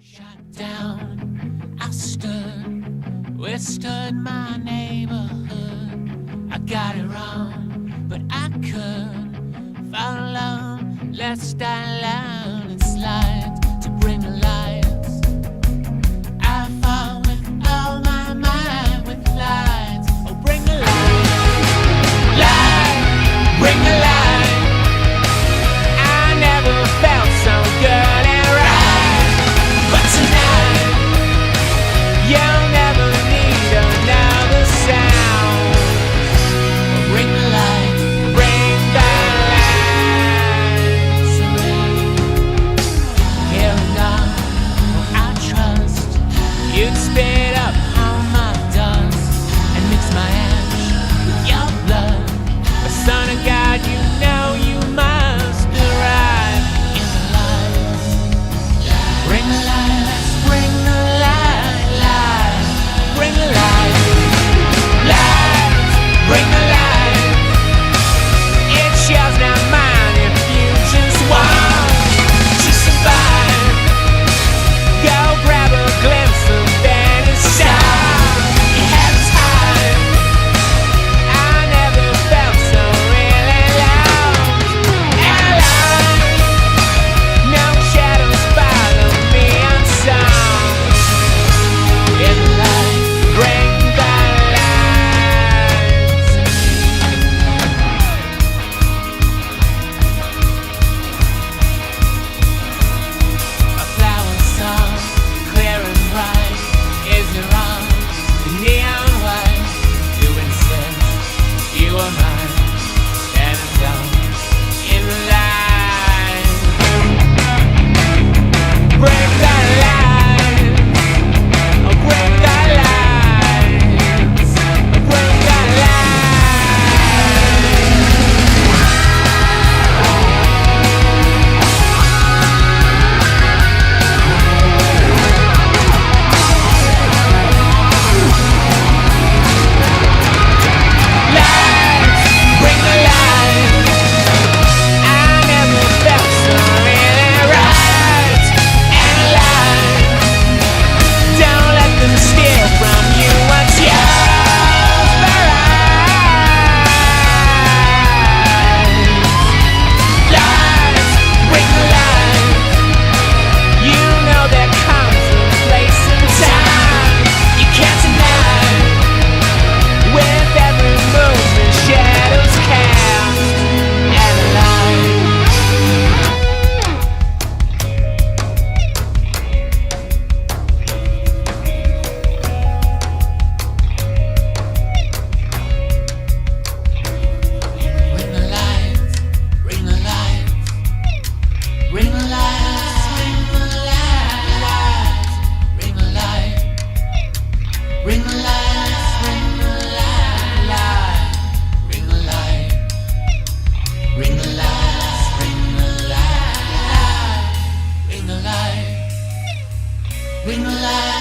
Shut down, I stood, withstood my neighborhood. I got it wrong, but I could follow. Let's die loud and slide to bring the lights. I fall with all my might with lights. Oh, bring the light, light, bring the light. I never felt so good and right, but tonight you'll never need another sound. Oh, bring the light, bring the light. So here and now, oh, I trust you'd spit up all my dust and mix my ash with your blood. But son of God, you know you must arrive in the light. Bring the light, let's bring the light, light. Bring the light, light, bring the light. It's yours, not mine, if you just want to survive. Go grab a glimpse of any sound. You have time. I never felt so really loud and alive. No shadows follow me unsung. In the light, bring the lights. A flower song, clear and bright, is your arms, neon white. You insist you are mine, and I'm down in the light. Bring the light, oh bring the lights, oh bring the light. Lights, bring the light. I never felt so really right and alive. Don't let them steal from you what's yours for right. Lights, bring the light. You know there comes a place and time you can't deny. With every move, the shadows cast and alive. Bring the lights, bring the lights, bring the lights, bring the lights, bring the light, bring the lights, bring the light, bring the light, bring the lights, bring the light, bring the light, bring the light.